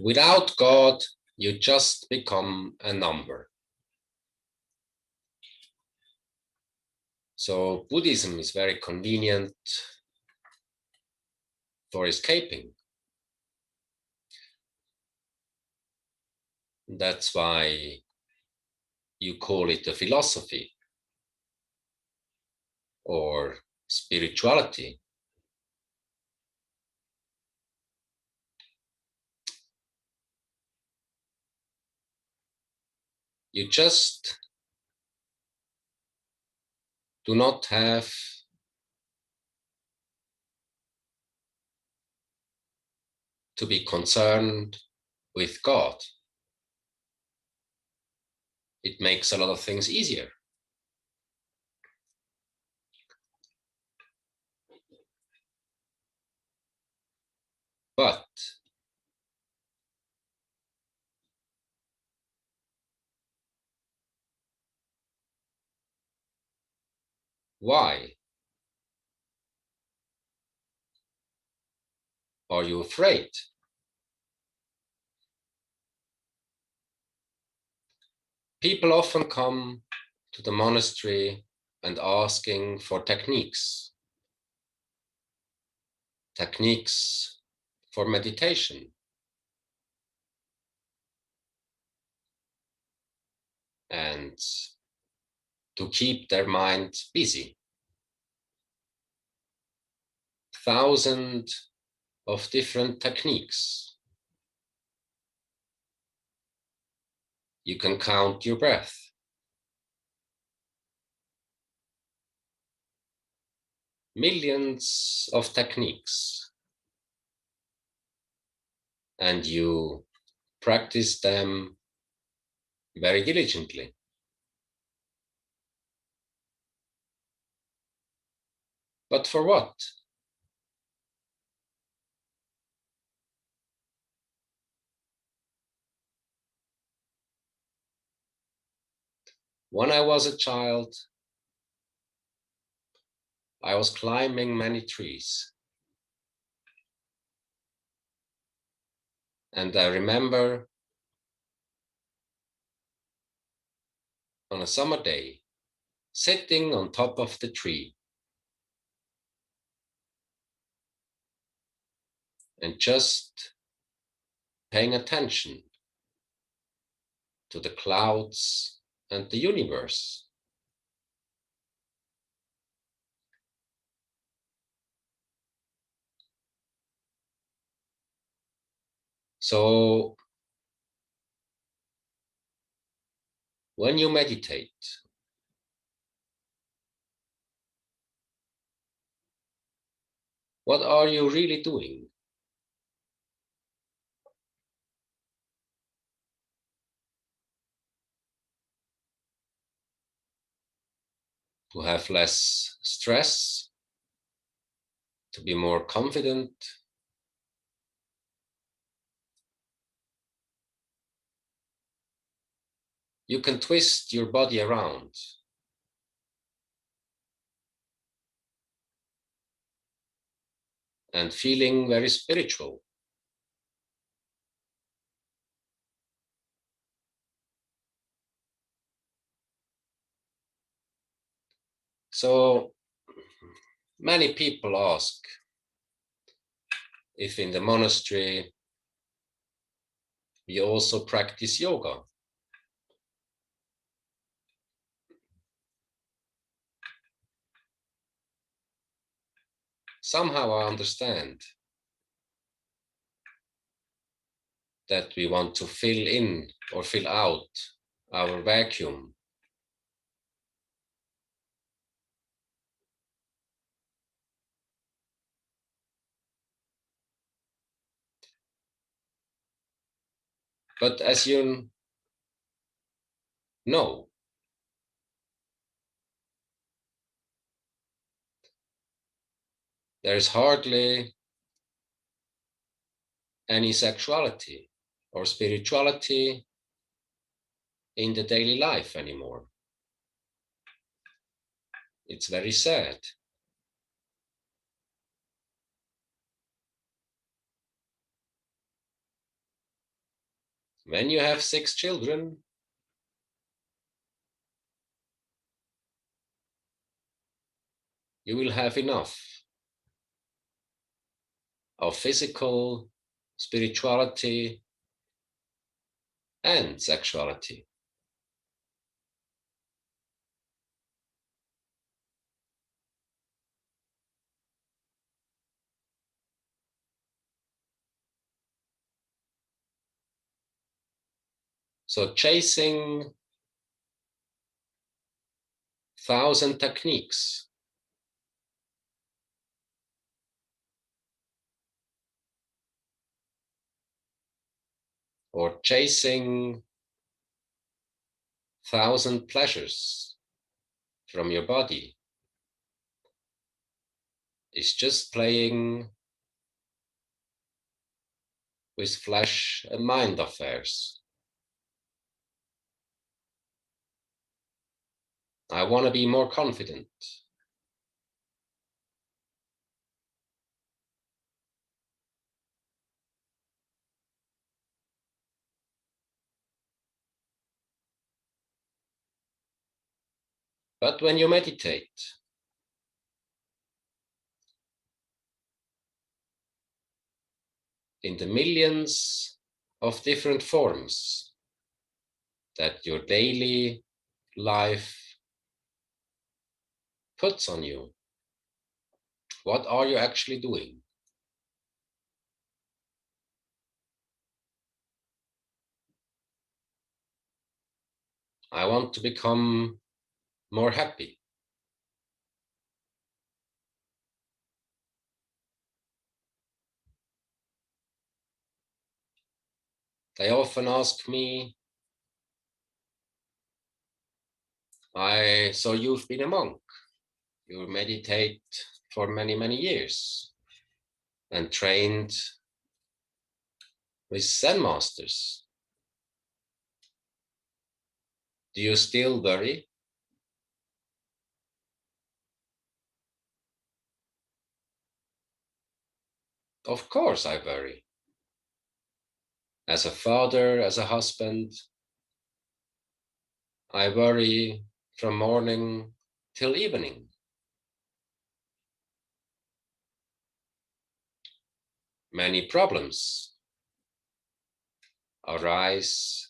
Without God, you just become a number. So Buddhism is very convenient for escaping. That's why you call it a philosophy or spirituality. You just do not have to be concerned with God. It makes a lot of things easier. But why are you afraid? People often come to the monastery and asking for techniques for meditation. And to keep their mind busy. Thousands of different techniques. You can count your breath. Millions of techniques. And you practice them very diligently. But for what? When I was a child, I was climbing many trees. And I remember on a summer day, sitting on top of the tree and just paying attention to the clouds and the universe. So when you meditate, what are you really doing? To have less stress, to be more confident. You can twist your body around. And feeling very spiritual. So many people ask if in the monastery we also practice yoga. Somehow I understand that we want to fill in or fill out our vacuum. But as you know, there is hardly any sexuality or spirituality in the daily life anymore. It's very sad. When you have 6 children, you will have enough of physical, spirituality, and sexuality. So chasing 1,000 techniques or chasing 1,000 pleasures from your body is just playing with flesh and mind affairs. I want to be more confident. But when you meditate, in the millions of different forms that your daily life puts on you, what are you actually doing? I want to become more happy. They often ask me, so you've been a monk, you meditate for many, many years and trained with Zen masters. Do you still worry? Of course I worry. As a father, as a husband, I worry from morning till evening. Many problems arise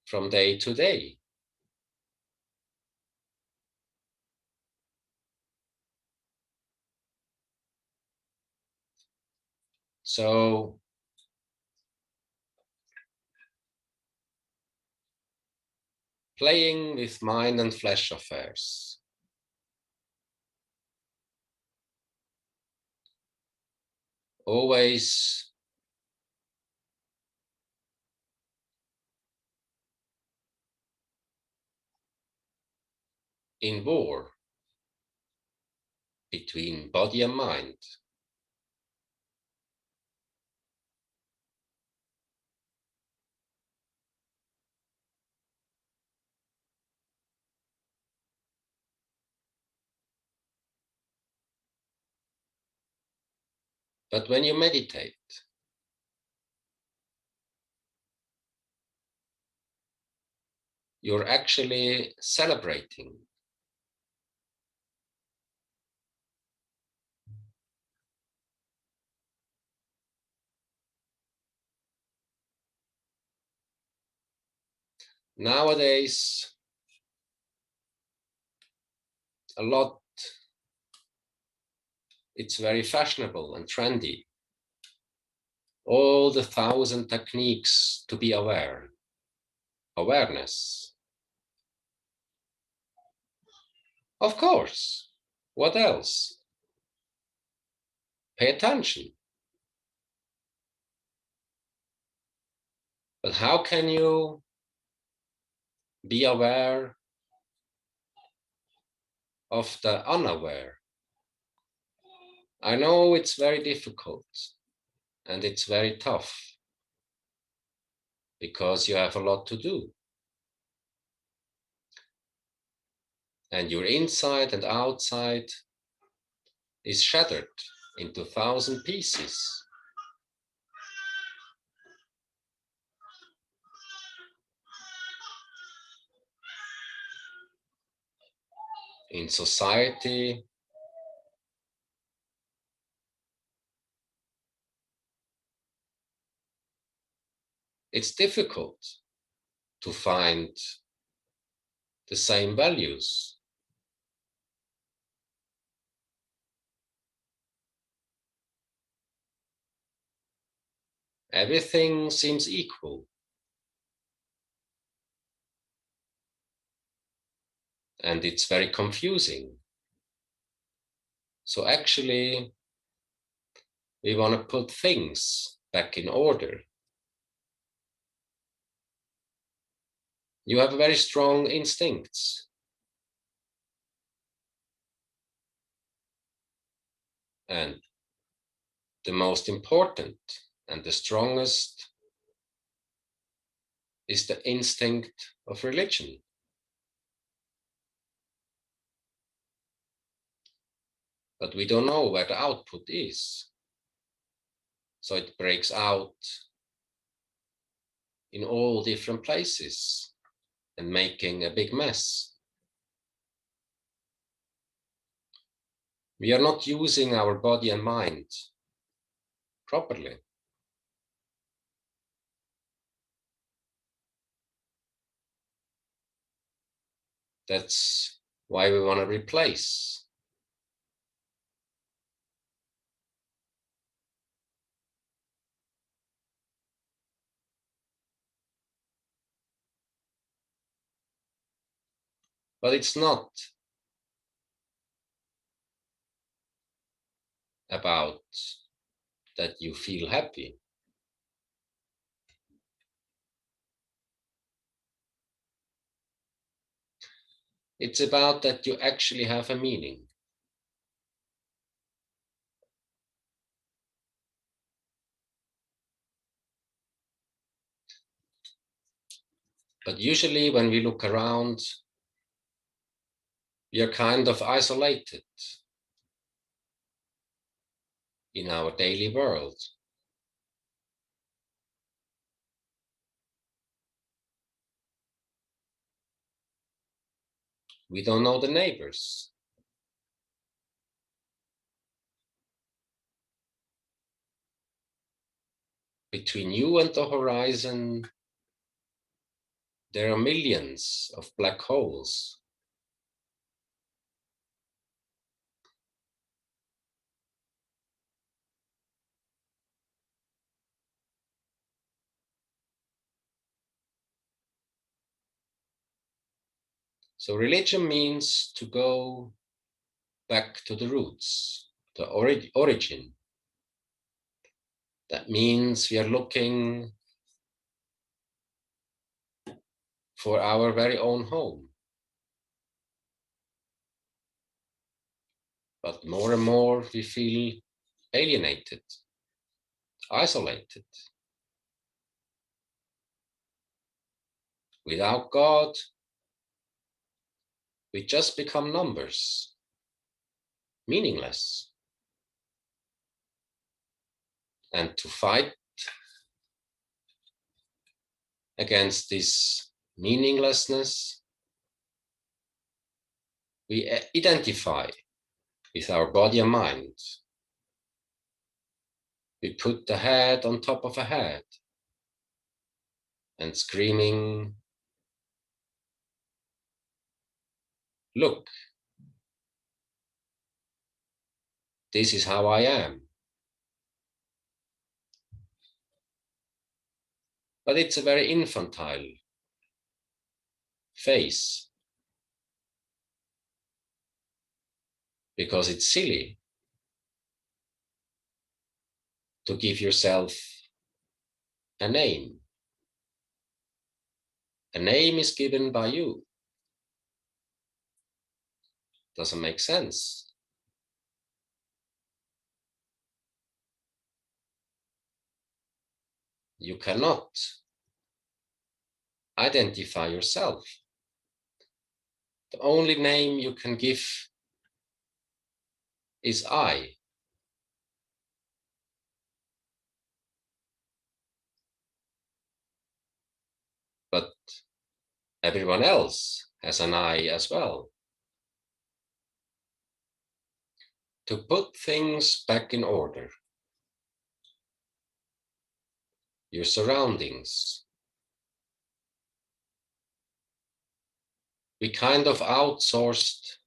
from day to day. So playing with mind and flesh affairs, always in war between body and mind. But when you meditate, you're actually celebrating. Nowadays, a lot, it's very fashionable and trendy. All the 1,000 techniques to be aware, awareness. Of course, what else? Pay attention. But how can you be aware of the unaware? I know it's very difficult and it's very tough because you have a lot to do. And your inside and outside is shattered into 1,000 pieces. in society, it's difficult to find the same values. Everything seems equal. And it's very confusing. So actually, we want to put things back in order. You have very strong instincts. And the most important and the strongest is the instinct of religion. But we don't know where the output is. So it breaks out in all different places and making a big mess. We are not using our body and mind properly. That's why we want to replace. But it's not about that you feel happy. It's about that you actually have a meaning. But usually when we look around, we are kind of isolated in our daily world. We don't know the neighbors. Between you and the horizon, there are millions of black holes. So religion means to go back to the roots, the origin. That means we are looking for our very own home. But more and more we feel alienated, isolated. Without God, we just become numbers, meaningless. And to fight against this meaninglessness, we identify with our body and mind. We put the head on top of a head and screaming, look, this is how I am. But it's a very infantile phase because it's silly to give yourself a name. A name is given by you. Doesn't make sense. You cannot identify yourself. The only name you can give is I. But everyone else has an I as well. to put things back in order, your surroundings. We kind of outsourced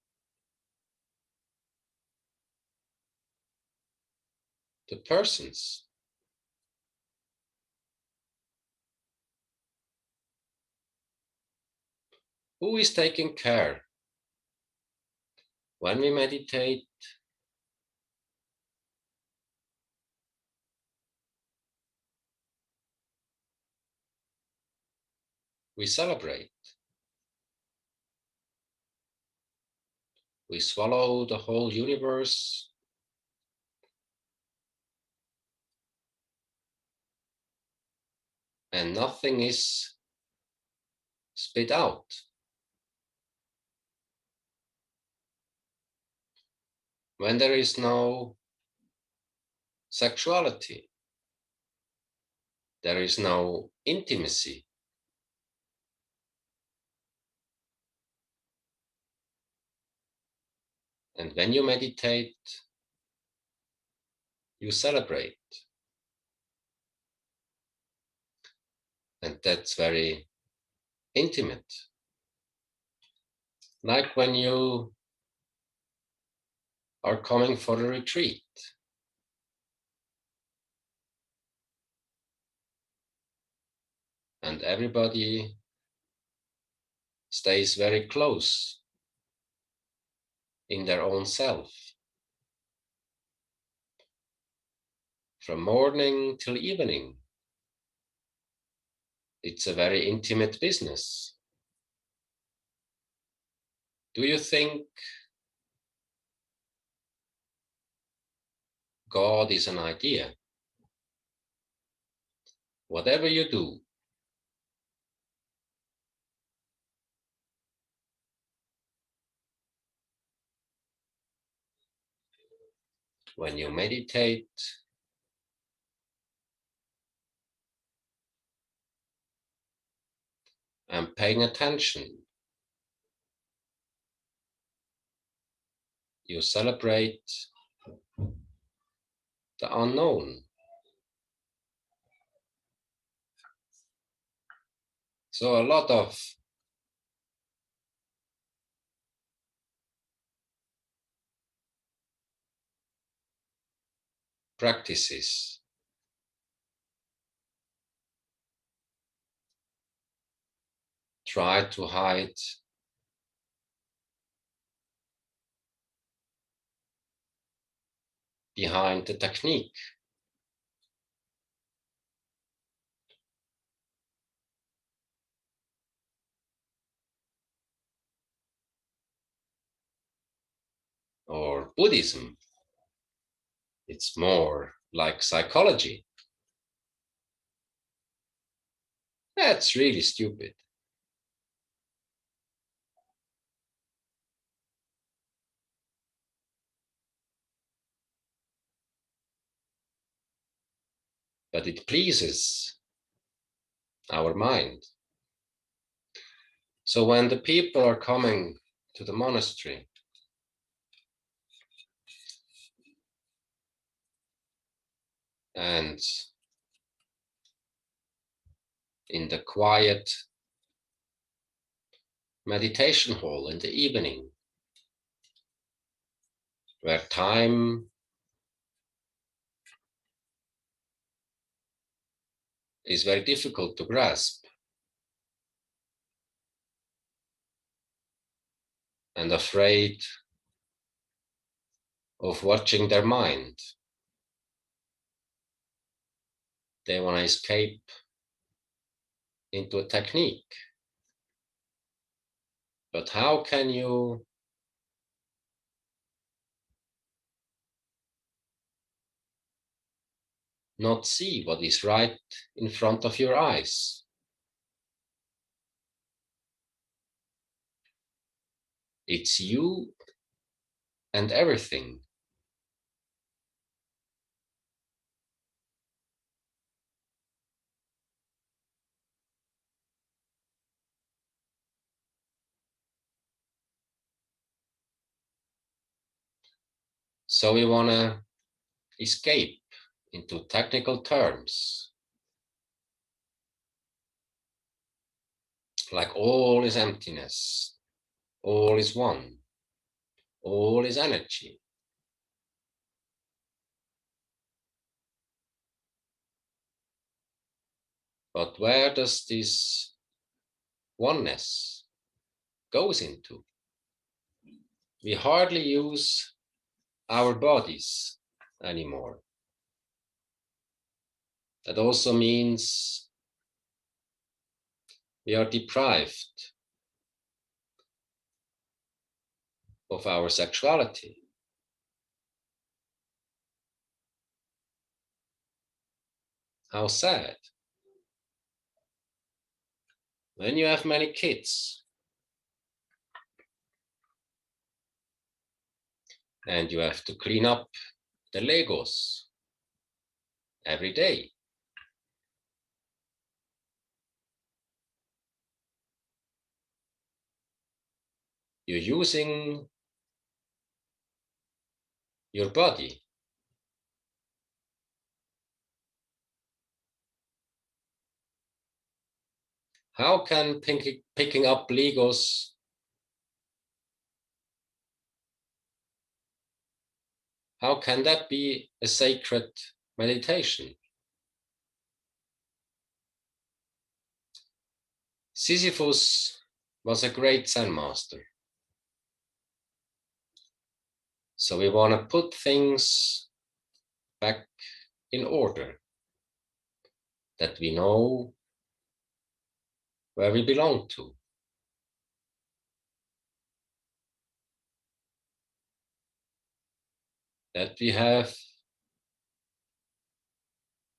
the persons. Who is taking care when we meditate? We celebrate. We swallow the whole universe, and nothing is spit out. When there is no sexuality, there is no intimacy. And when you meditate, you celebrate. And that's very intimate. Like when you are coming for a retreat. And everybody stays very close in their own self. From morning till evening. It's a very intimate business. Do you think God is an idea? Whatever you do, when you meditate, and paying attention, you celebrate the unknown. So a lot of practices try to hide behind the technique. Or Buddhism, it's more like psychology. That's really stupid. But it pleases our mind. So when the people are coming to the monastery, and in the quiet meditation hall in the evening, where time is very difficult to grasp, and afraid of watching their mind. They want to escape into a technique. But how can you not see what is right in front of your eyes? It's you and everything. So we want to escape into technical terms, like all is emptiness, all is one, all is energy. But where does this oneness goes into? We hardly use our bodies anymore. That also means we are deprived of our sexuality. How sad. When you have many kids and you have to clean up the Legos every day, you're using your body. How can picking up Legos, how can that be a sacred meditation? Sisyphus was a great Zen master. So we want to put things back in order, that we know where we belong to. That we have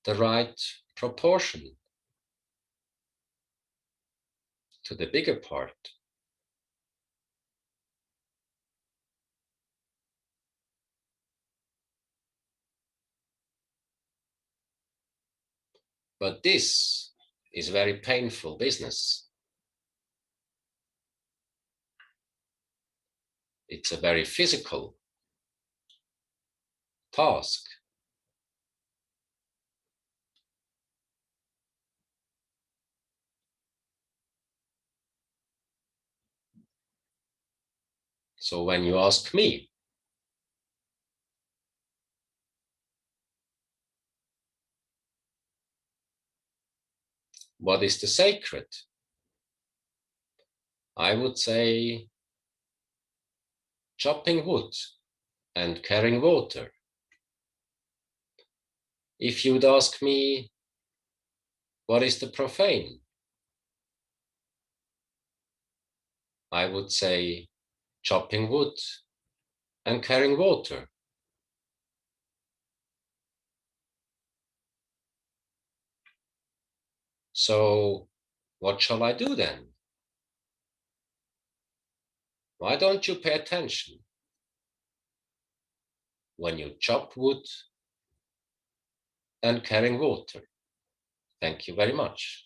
the right proportion to the bigger part. But this is very painful business. It's a very physical task. So when you ask me, what is the sacred? I would say chopping wood and carrying water. If you'd ask me, what is the profane? I would say chopping wood and carrying water. So what shall I do then? Why don't you pay attention when you chop wood and carrying water? Thank you very much.